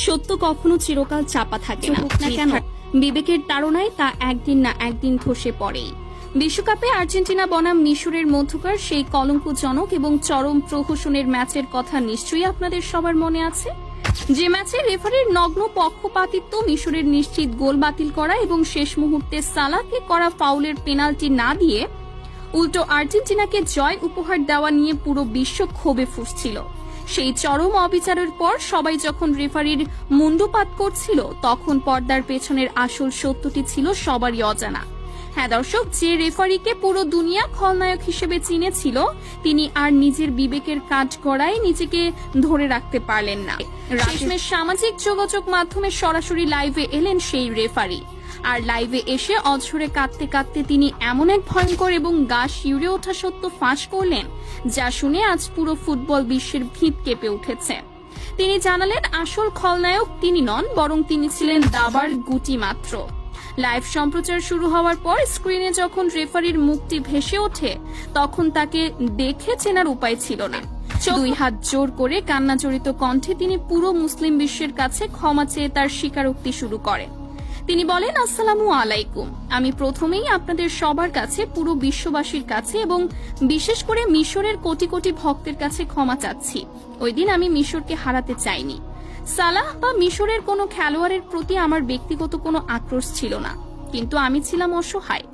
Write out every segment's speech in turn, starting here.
সত্য কখনো চিরকাল চাপা থাকে না কেন বিবেকের তাড়নায় তা একদিন না একদিন ধসে পড়েই। বিশ্বকাপে আর্জেন্টিনা বনাম মিশরের মধ্যকার সেই কলঙ্কজনক এবং চরম প্রহসনের ম্যাচের কথা নিশ্চয়ই আপনাদের সবার মনে আছে, যে ম্যাচে রেফারির নগ্ন পক্ষপাতিত্ব, মিশরের নিশ্চিত গোল বাতিল করা এবং শেষ মুহূর্তে সালাহকে করা ফাউলের পেনাল্টি না দিয়ে উল্টো আর্জেন্টিনাকে জয় উপহার দেওয়া নিয়ে পুরো বিশ্ব ক্ষোভে ফুঁসছিল। সেই চরম অবিচারের পর সবাই যখন রেফারির মুন্ডুপাত করছিল, তখন পর্দার পেছনের আসল সত্যটি ছিল সবারই অজানা। হ্যাঁ দর্শক, যে রেফারিকে পুরো দুনিয়া খলনায়ক হিসেবে চিনেছিল, তিনি আর নিজের বিবেকের কাঠগড়ায় নিজেকে ধরে রাখতে পারলেন না। শেষমেশ সামাজিক যোগাযোগ মাধ্যমে সরাসরি লাইভে এলেন সেই রেফারি, আর লাইভে এসে অঝরে কাঁদতে কাঁদতে তিনি এমন এক ভয়ঙ্কর এবং গা শিউরে ওঠা সত্য ফাঁস করলেন, যা শুনে আজ পুরো ফুটবল বিশ্বের ভিত কেঁপে উঠেছে। তিনি জানালেন আসল খলনায়ক তিনি নন, বরং তিনি ছিলেন দাবার গুটি মাত্র। লাইভ সম্প্রচার শুরু হওয়ার পর স্ক্রিনে যখন রেফারির মুখটি ভেসে ওঠে, তখন তাকে দেখে চেনার উপায় ছিল না। দুই হাত জোর করে কান্নাজড়িত কণ্ঠে তিনি পুরো মুসলিম বিশ্বের কাছে ক্ষমা চেয়ে তার স্বীকারোক্তি শুরু করেন। তিনি বলেন, আসসালামু আলাইকুম, আমি প্রথমেই আপনাদের সবার কাছে, পুরো বিশ্ববাসীর কাছে এবং বিশেষ করে মিশরের কোটি কোটি ভক্তের কাছে ক্ষমা চাচ্ছি। ওই দিন আমি মিশরকে হারাতে চাইনি। সালাহ বা মিশরের কোনো খেলোয়াড়ের প্রতি আমার ব্যক্তিগত কোনো আক্রোশ ছিল না, কিন্তু আমি ছিলাম অসহায়।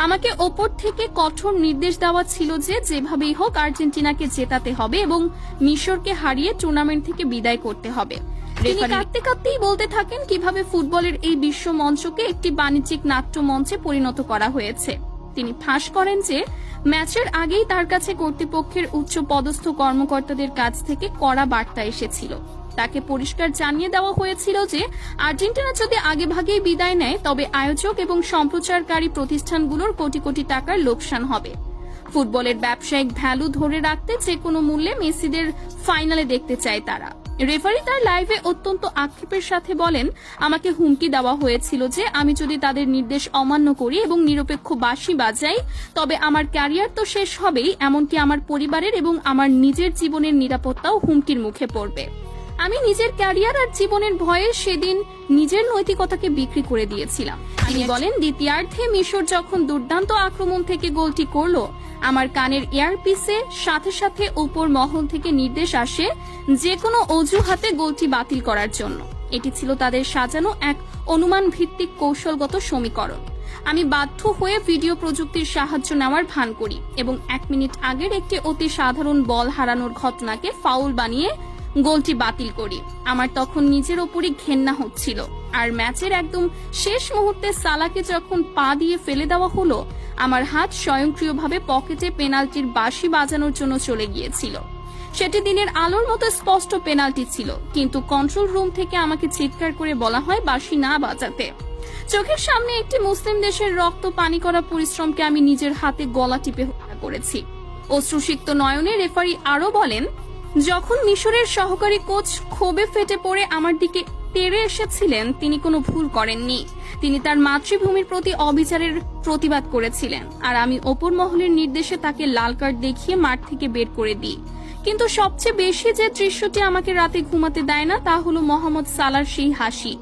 আমাকে ওপর থেকে কঠোর নির্দেশ দেওয়া ছিল যে যেভাবেই হোক আর্জেন্টিনাকে জেতাতে হবে এবং মিশরকে হারিয়ে টুর্নামেন্ট থেকে বিদায় করতে হবে। তিনি কাঁদতে কাঁদতেই বলতে থাকেন কিভাবে ফুটবলের এই বিশ্ব মঞ্চকে একটি বাণিজ্যিক নাট্য মঞ্চে পরিণত করা হয়েছে। তিনি ফাঁস করেন যে ম্যাচের আগেই তার কাছে কর্তৃপক্ষের উচ্চ পদস্থ কর্মকর্তাদের কাছ থেকে কড়া বার্তা এসেছিল। তাকে পরিষ্কার জানিয়ে দেওয়া হয়েছিল যে আর্জেন্টিনা যদি আগেভাগেই বিদায় নেয়, তবে আয়োজক এবং সম্প্রচারকারী প্রতিষ্ঠানগুলোর কোটি কোটি টাকার লোকসান হবে। ফুটবলের ব্যবসায়িক ভ্যালু ধরে রাখতে যে কোনো মূল্যে মেসিদের ফাইনালে দেখতে চায় তারা। রেফারি তার লাইভে অত্যন্ত আক্ষেপের সাথে বলেন, আমাকে হুমকি দেওয়া হয়েছিল যে আমি যদি তাদের নির্দেশ অমান্য করি এবং নিরপেক্ষ বাঁশি বাজাই, তবে আমার ক্যারিয়ার তো শেষ হবেই, এমনকি আমার পরিবারের এবং আমার নিজের জীবনের নিরাপত্তাও হুমকির মুখে পড়বে। আমি নিজের ক্যারিয়ার আর জীবনের ভয়ে সেদিন নিজের নৈতিকতাকে বিক্রি করে দিয়েছিলাম। তিনি বলেন, দ্বিতীয়ার্ধে মিশর যখন দুর্দান্ত আক্রমণ থেকে গোলটি করলো, আমার কানের ইয়ারপিসে সাথে সাথে উপর মহল থেকে নির্দেশ আসে যে কোনো অজুহাতে গোলটি বাতিল করার জন্য। এটি ছিল তাদের সাজানো এক অনুমান ভিত্তিক কৌশলগত সমীকরণ। আমি বাধ্য হয়ে ভিডিও প্রযুক্তির সাহায্য নেওয়ার ভান করি এবং 1 মিনিট আগের একটি অতি সাধারণ বল হারানোর ঘটনাকে ফাউল বানিয়ে গোলটি বাতিল করি। আমার তখন নিজের ওপরই ঘেন্না হচ্ছিল, আর ম্যাচের একদম শেষ মুহূর্তে সালাহকে যখন পা দিয়ে ফেলে দেওয়া হলো, আমার হাত স্বয়ংক্রিয়ভাবে পকেটে পেনাল্টির বাঁশি বাজানোর জন্য চলে গিয়েছিল। সেটি দিনের আলোর মতো স্পষ্ট পেনাল্টি ছিল, কিন্তু কন্ট্রোল রুম থেকে আমাকে চিৎকার করে বলা হয় বাঁশি না বাজাতে। চোখের সামনে একটি মুসলিম দেশের রক্ত পানি করা পরিশ্রমকে আমি নিজের হাতে গলা টিপে হত্যা করেছি। অশ্রুসিক্ত নয়নে রেফারি আরো বলেন, যখন মিশরের সহকারী কোচ ক্ষোভে ফেটে পড়ে আমার দিকে তেড়ে এসেছিলেন, তিনি কোনো ভুল করেননি। তিনি তার মাতৃভূমির প্রতি অবিচারের প্রতিবাদ করেছিলেন, আর আমি ওপর মহলের নির্দেশে তাকে লাল কার্ড দেখিয়ে মাঠ থেকে বের করে দিই। কিন্তু সবচেয়ে বেশি যে দৃশ্যটি আমাকে রাতে ঘুমাতে দেয় না, তা হলো মোহাম্মদ সালাহর সেই হাসি।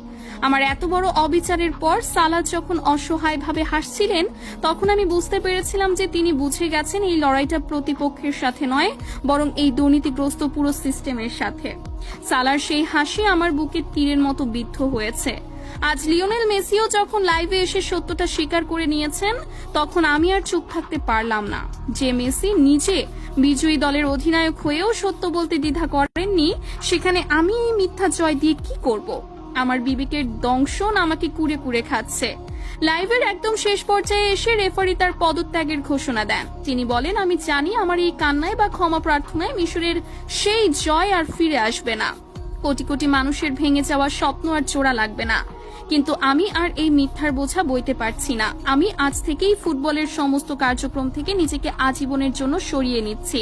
আমার এত বড় অবিচারের পর সালাহ যখন অসহায়ভাবে হাসছিলেন, তখন আমি বুঝতে পেরেছিলাম যে তিনি বুঝে গেছেন এই লড়াইটা প্রতিপক্ষের সাথে নয়, বরং এই দুর্নীতিগ্রস্ত পুরো সিস্টেমের সাথে। সালাহর সেই হাসি আমার বুকে তীরের মতো বিদ্ধ হয়েছে। আজ লিওনেল মেসিও যখন লাইভে এসে সত্যটা স্বীকার করে নিয়েছেন, তখন আমি আর চুপ থাকতে পারলাম না। যে মেসি নিজে বিজয়ী দলের অধিনায়ক হয়েও সত্য বলতে দ্বিধা করেননি, সেখানে আমি এই মিথ্যা জয় দিয়ে কি করব? আমার বিবেকের দংশন আমাকে কুড়ে কুড়ে খাচ্ছে। লাইভের একদম শেষ পর্যায়ে এসে রেফারি তার পদত্যাগের ঘোষণা দেন। তিনি বলেন, আমি জানি আমার এই কান্নায় বা ক্ষমা প্রার্থনায় মিশরের সেই জয় আর ফিরে আসবে না। কোটি কোটি মানুষের ভেঙে যাওয়া স্বপ্ন আর জোড়া লাগবে না, কিন্তু আমি আর এই মিথ্যার বোঝা বইতে পারছি না। আমি আজ থেকেই ফুটবলের সমস্ত কার্যক্রম থেকে নিজেকে আজীবনের জন্য সরিয়ে নিচ্ছি।